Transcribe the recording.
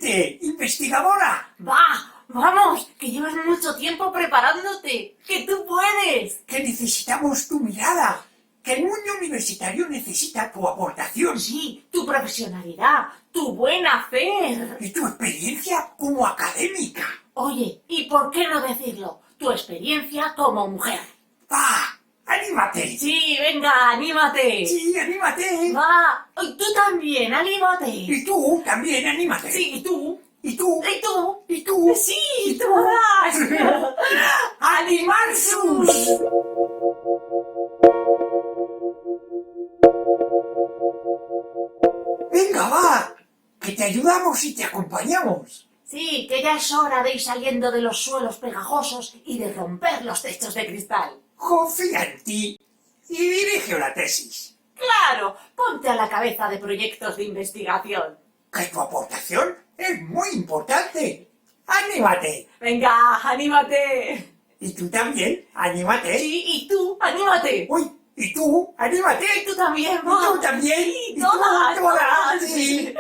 ¡Vente, investigadora! ¡Va! ¡Vamos! ¡Que llevas mucho tiempo preparándote! ¡Que tú puedes! Que necesitamos tu mirada. Que el mundo universitario necesita tu aportación. Sí, tu profesionalidad, tu buen hacer. Y tu experiencia como académica. Oye, ¿y por qué no decirlo? Tu experiencia como mujer. ¡Va! ¡Anímate! Sí, venga, anímate. Sí, anímate. Va, y tú también, anímate. Y tú también, anímate. Sí, y tú. Y tú. ¿Y tú? Y tú. Sí, todas. ¡Animarsus! Venga, va. Que te ayudamos y te acompañamos. Sí, que ya es hora de ir saliendo de los suelos pegajosos y de romper los techos de cristal. Confía en ti y dirige la tesis. ¡Claro! Ponte a la cabeza de proyectos de investigación. Que tu aportación es muy importante. ¡Anímate! Venga, anímate. Y tú también, anímate. Sí, y tú, anímate. Uy, y tú, anímate. Y tú también, Y va. tú también. Sí, Y tú, todas, todas. todas. Sí.